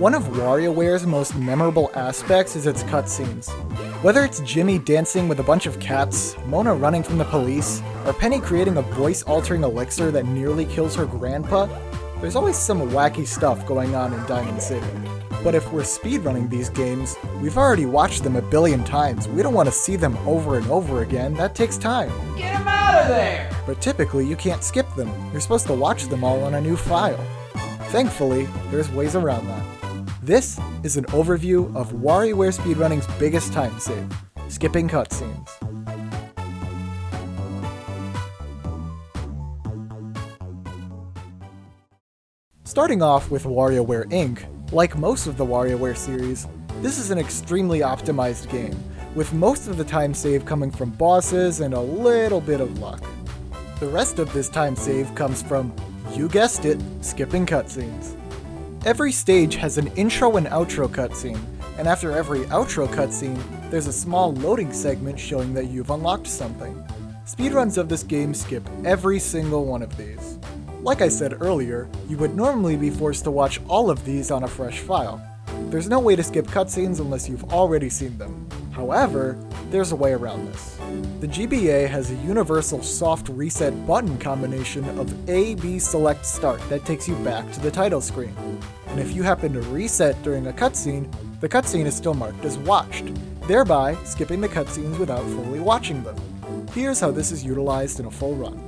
One of WarioWare's most memorable aspects is its cutscenes. Whether it's Jimmy dancing with a bunch of cats, Mona running from the police, or Penny creating a voice-altering elixir that nearly kills her grandpa, there's always some wacky stuff going on in Diamond City. But if we're speedrunning these games, we've already watched them a billion times. We don't want to see them over and over again. That takes time. Get him out of there! But typically, you can't skip them. You're supposed to watch them all on a new file. Thankfully, there's ways around that. This is an overview of WarioWare speedrunning's biggest time save, skipping cutscenes. Starting off with WarioWare Inc., like most of the WarioWare series, this is an extremely optimized game, with most of the time save coming from bosses and a little bit of luck. The rest of this time save comes from, you guessed it, skipping cutscenes. Every stage has an intro and outro cutscene, and after every outro cutscene, there's a small loading segment showing that you've unlocked something. Speedruns of this game skip every single one of these. Like I said earlier, you would normally be forced to watch all of these on a fresh file. There's no way to skip cutscenes unless you've already seen them. However, there's a way around this. The GBA has a universal soft reset button combination of A, B, select, start that takes you back to the title screen. And if you happen to reset during a cutscene, the cutscene is still marked as watched, thereby skipping the cutscenes without fully watching them. Here's how this is utilized in a full run.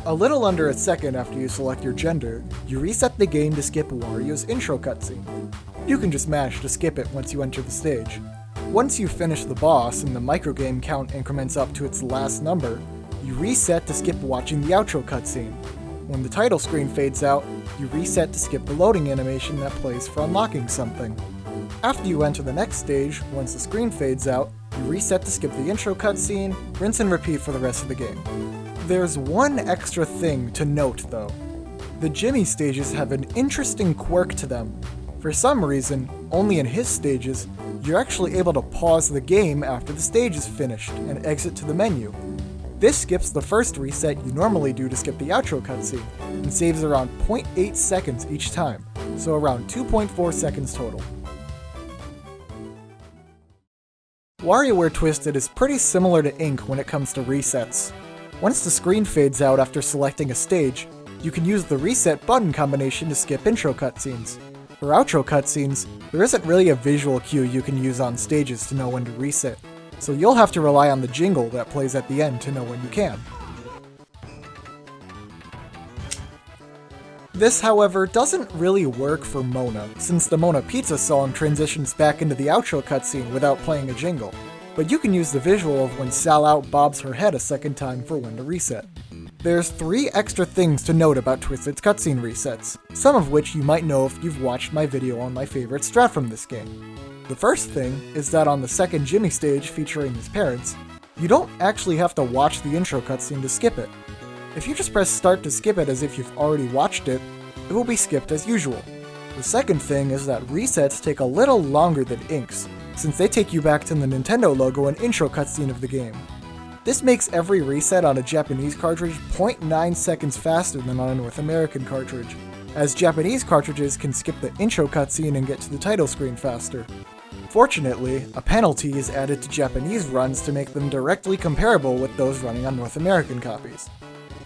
A little under a second after you select your gender, you reset the game to skip Wario's intro cutscene. You can just mash to skip it once you enter the stage. Once you finish the boss and the microgame count increments up to its last number, you reset to skip watching the outro cutscene. When the title screen fades out, you reset to skip the loading animation that plays for unlocking something. After you enter the next stage, once the screen fades out, you reset to skip the intro cutscene, rinse and repeat for the rest of the game. There's one extra thing to note though. The Jimmy stages have an interesting quirk to them. For some reason, only in his stages, you're actually able to pause the game after the stage is finished and exit to the menu. This skips the first reset you normally do to skip the outro cutscene, and saves around 0.8 seconds each time, so around 2.4 seconds total. WarioWare Twisted is pretty similar to Inc. when it comes to resets. Once the screen fades out after selecting a stage, you can use the reset button combination to skip intro cutscenes. For outro cutscenes, there isn't really a visual cue you can use on stages to know when to reset, so you'll have to rely on the jingle that plays at the end to know when you can. This, however, doesn't really work for Mona, since the Mona Pizza song transitions back into the outro cutscene without playing a jingle, but you can use the visual of when Sal Out bobs her head a second time for when to reset. There's 3 extra things to note about Twisted's cutscene resets, some of which you might know if you've watched my video on my favorite strat from this game. The first thing is that on the second Jimmy stage featuring his parents, you don't actually have to watch the intro cutscene to skip it. If you just press start to skip it as if you've already watched it, it will be skipped as usual. The second thing is that resets take a little longer than Inks, since they take you back to the Nintendo logo and intro cutscene of the game. This makes every reset on a Japanese cartridge 0.9 seconds faster than on a North American cartridge, as Japanese cartridges can skip the intro cutscene and get to the title screen faster. Fortunately, a penalty is added to Japanese runs to make them directly comparable with those running on North American copies.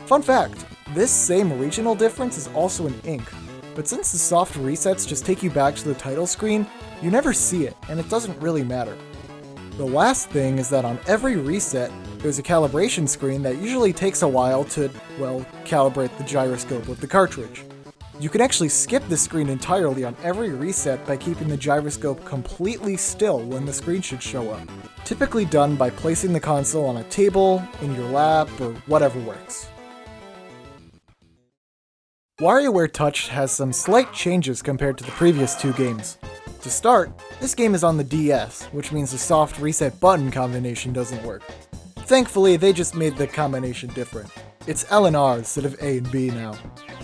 Fun fact, this same regional difference is also in Inc, but since the soft resets just take you back to the title screen, you never see it, and it doesn't really matter. The last thing is that on every reset, there's a calibration screen that usually takes a while to, well, calibrate the gyroscope of the cartridge. You can actually skip this screen entirely on every reset by keeping the gyroscope completely still when the screen should show up, typically done by placing the console on a table, in your lap, or whatever works. WarioWare Touch has some slight changes compared to the previous 2 games. To start, this game is on the DS, which means the soft reset button combination doesn't work. Thankfully, they just made the combination different. It's L and R instead of A and B now.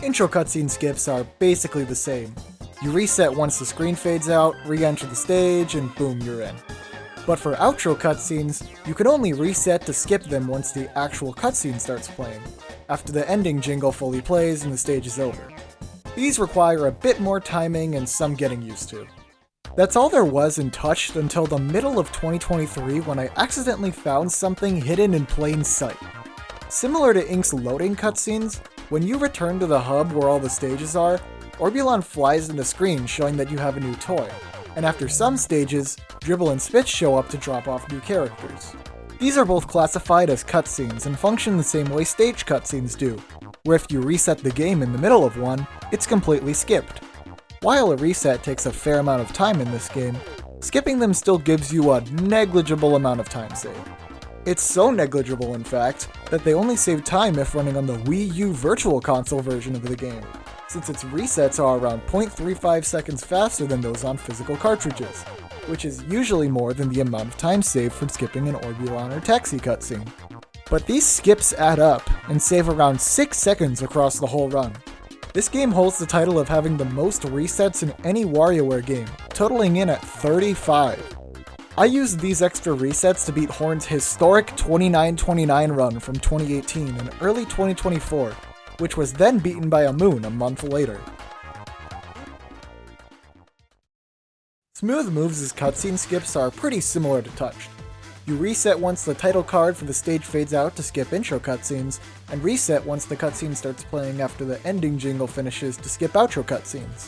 Intro cutscene skips are basically the same. You reset once the screen fades out, re-enter the stage, and boom, you're in. But for outro cutscenes, you can only reset to skip them once the actual cutscene starts playing, after the ending jingle fully plays and the stage is over. These require a bit more timing and some getting used to. That's all there was in Touched until the middle of 2023 when I accidentally found something hidden in plain sight. Similar to Ink's loading cutscenes, when you return to the hub where all the stages are, Orbulon flies in the screen showing that you have a new toy, and after some stages, Dribble and Spitz show up to drop off new characters. These are both classified as cutscenes and function the same way stage cutscenes do, where if you reset the game in the middle of one, it's completely skipped. While a reset takes a fair amount of time in this game, skipping them still gives you a negligible amount of time save. It's so negligible, in fact, that they only save time if running on the Wii U Virtual Console version of the game, since its resets are around 0.35 seconds faster than those on physical cartridges, which is usually more than the amount of time saved from skipping an Orbulon or Taxi cutscene. But these skips add up and save around 6 seconds across the whole run. This game holds the title of having the most resets in any WarioWare game, totaling in at 35. I used these extra resets to beat Horn's historic 29-29 run from 2018 and early 2024, which was then beaten by Amoon a month later. Smooth Moves' cutscene skips are pretty similar to Touched. You reset once the title card for the stage fades out to skip intro cutscenes, and reset once the cutscene starts playing after the ending jingle finishes to skip outro cutscenes.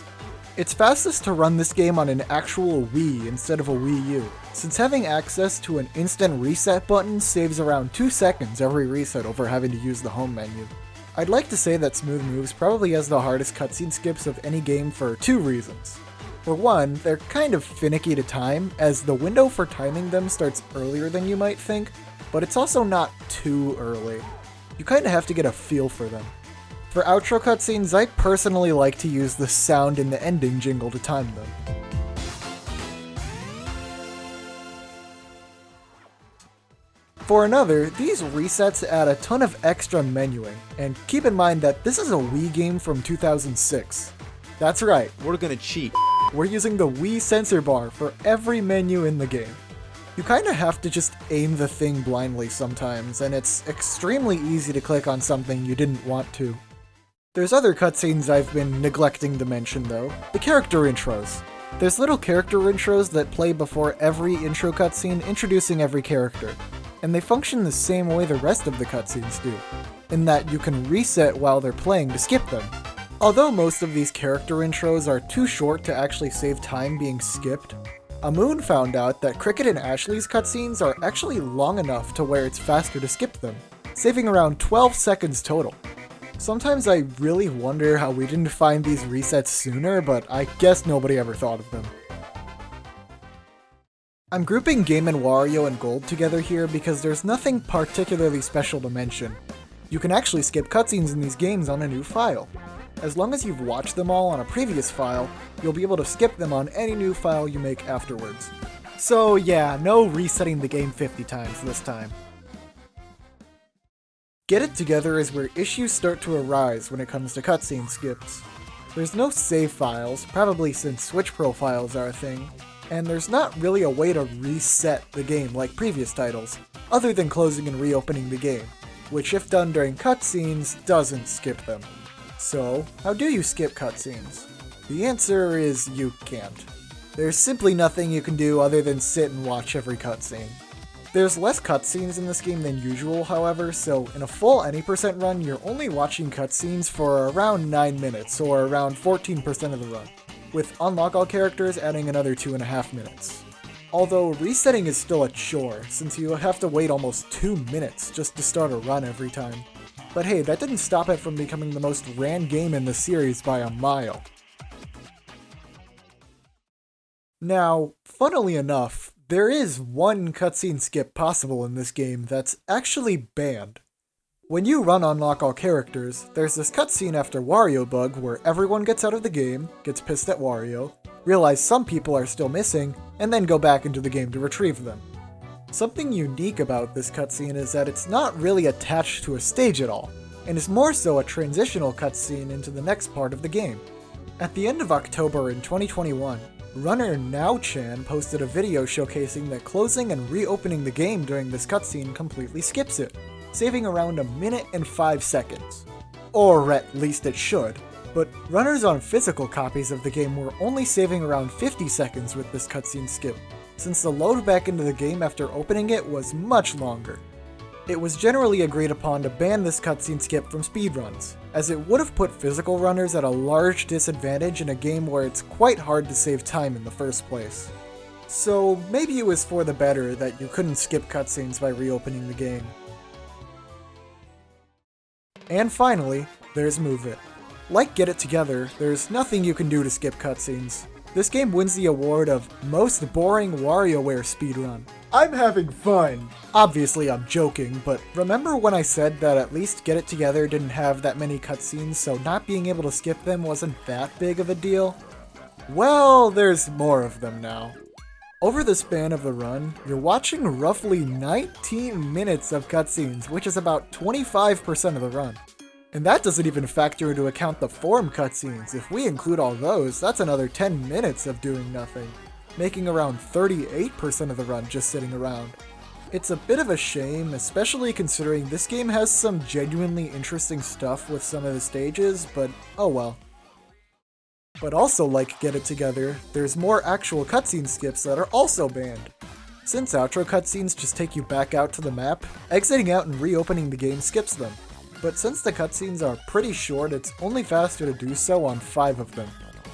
It's fastest to run this game on an actual Wii instead of a Wii U, since having access to an instant reset button saves around 2 seconds every reset over having to use the home menu. I'd like to say that Smooth Moves probably has the hardest cutscene skips of any game for 2 reasons. For one, they're kind of finicky to time, as the window for timing them starts earlier than you might think, but it's also not too early. You kinda have to get a feel for them. For outro cutscenes, I personally like to use the sound in the ending jingle to time them. For another, these resets add a ton of extra menuing, and keep in mind that this is a Wii game from 2006. That's right, We're gonna cheat. we're using the Wii sensor bar for every menu in the game. You kinda have to just aim the thing blindly sometimes, and it's extremely easy to click on something you didn't want to. There's other cutscenes I've been neglecting to mention though, the character intros. There's little character intros that play before every intro cutscene introducing every character, and they function the same way the rest of the cutscenes do, in that you can reset while they're playing to skip them. Although most of these character intros are too short to actually save time being skipped, Amoon found out that Cricket and Ashley's cutscenes are actually long enough to where it's faster to skip them, saving around 12 seconds total. Sometimes I really wonder how we didn't find these resets sooner, but I guess nobody ever thought of them. I'm grouping Game & Wario and Gold together here because there's nothing particularly special to mention. You can actually skip cutscenes in these games on a new file. As long as you've watched them all on a previous file, you'll be able to skip them on any new file you make afterwards. So yeah, no resetting the game 50 times this time. Get It Together is where issues start to arise when it comes to cutscene skips. There's no save files, probably since Switch profiles are a thing, and there's not really a way to reset the game like previous titles, other than closing and reopening the game, which if done during cutscenes, doesn't skip them. So, how do you skip cutscenes? The answer is you can't. There's simply nothing you can do other than sit and watch every cutscene. There's less cutscenes in this game than usual, however, so in a full any percent run, you're only watching cutscenes for around 9 minutes, or around 14% of the run, with unlock all characters adding another 2.5 minutes. Although resetting is still a chore, since you have to wait almost 2 minutes just to start a run every time. But hey, that didn't stop it from becoming the most ran game in the series by a mile. Now, funnily enough, there is one cutscene skip possible in this game that's actually banned. When you run Unlock All Characters, there's this cutscene after Wario Bug where everyone gets out of the game, gets pissed at Wario, realize some people are still missing, and then go back into the game to retrieve them. Something unique about this cutscene is that it's not really attached to a stage at all, and is more so a transitional cutscene into the next part of the game. At the end of October in 2021, runner Now-chan posted a video showcasing that closing and reopening the game during this cutscene completely skips it, saving around 1 minute and 5 seconds. Or at least it should. But runners on physical copies of the game were only saving around 50 seconds with this cutscene skip, since the load back into the game after opening it was much longer. It was generally agreed upon to ban this cutscene skip from speedruns, as it would have put physical runners at a large disadvantage in a game where it's quite hard to save time in the first place. So maybe it was for the better that you couldn't skip cutscenes by reopening the game. And finally, there's Move It. Like Get It Together, there's nothing you can do to skip cutscenes. This game wins the award of Most Boring WarioWare Speedrun. I'm having fun! Obviously I'm joking, but remember when I said that at least Get It Together didn't have that many cutscenes, so not being able to skip them wasn't that big of a deal? Well, there's more of them now. Over the span of the run, you're watching roughly 19 minutes of cutscenes, which is about 25% of the run. And that doesn't even factor into account the form cutscenes. If we include all those, that's another 10 minutes of doing nothing, making around 38% of the run just sitting around. It's a bit of a shame, especially considering this game has some genuinely interesting stuff with some of the stages, but oh well. But also like Get It Together, there's more actual cutscene skips that are also banned. Since outro cutscenes just take you back out to the map, exiting out and reopening the game skips them. But since the cutscenes are pretty short, it's only faster to do so on 5 of them.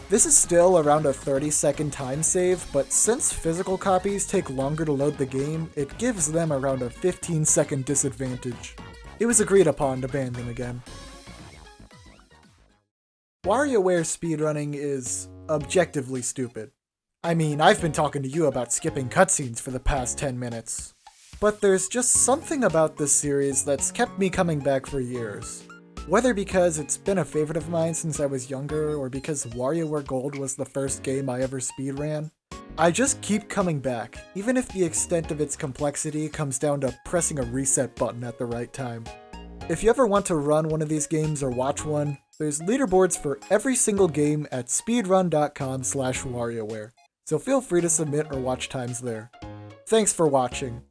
This is still around a 30-second time save, but since physical copies take longer to load the game, it gives them around a 15-second disadvantage. It was agreed upon to ban them again. WarioWare speedrunning is objectively stupid. I mean, I've been talking to you about skipping cutscenes for the past 10 minutes. But there's just something about this series that's kept me coming back for years. Whether because it's been a favorite of mine since I was younger, or because WarioWare Gold was the first game I ever speedran, I just keep coming back, even if the extent of its complexity comes down to pressing a reset button at the right time. If you ever want to run one of these games or watch one, there's leaderboards for every single game at speedrun.com/WarioWare, so feel free to submit or watch times there. Thanks for watching.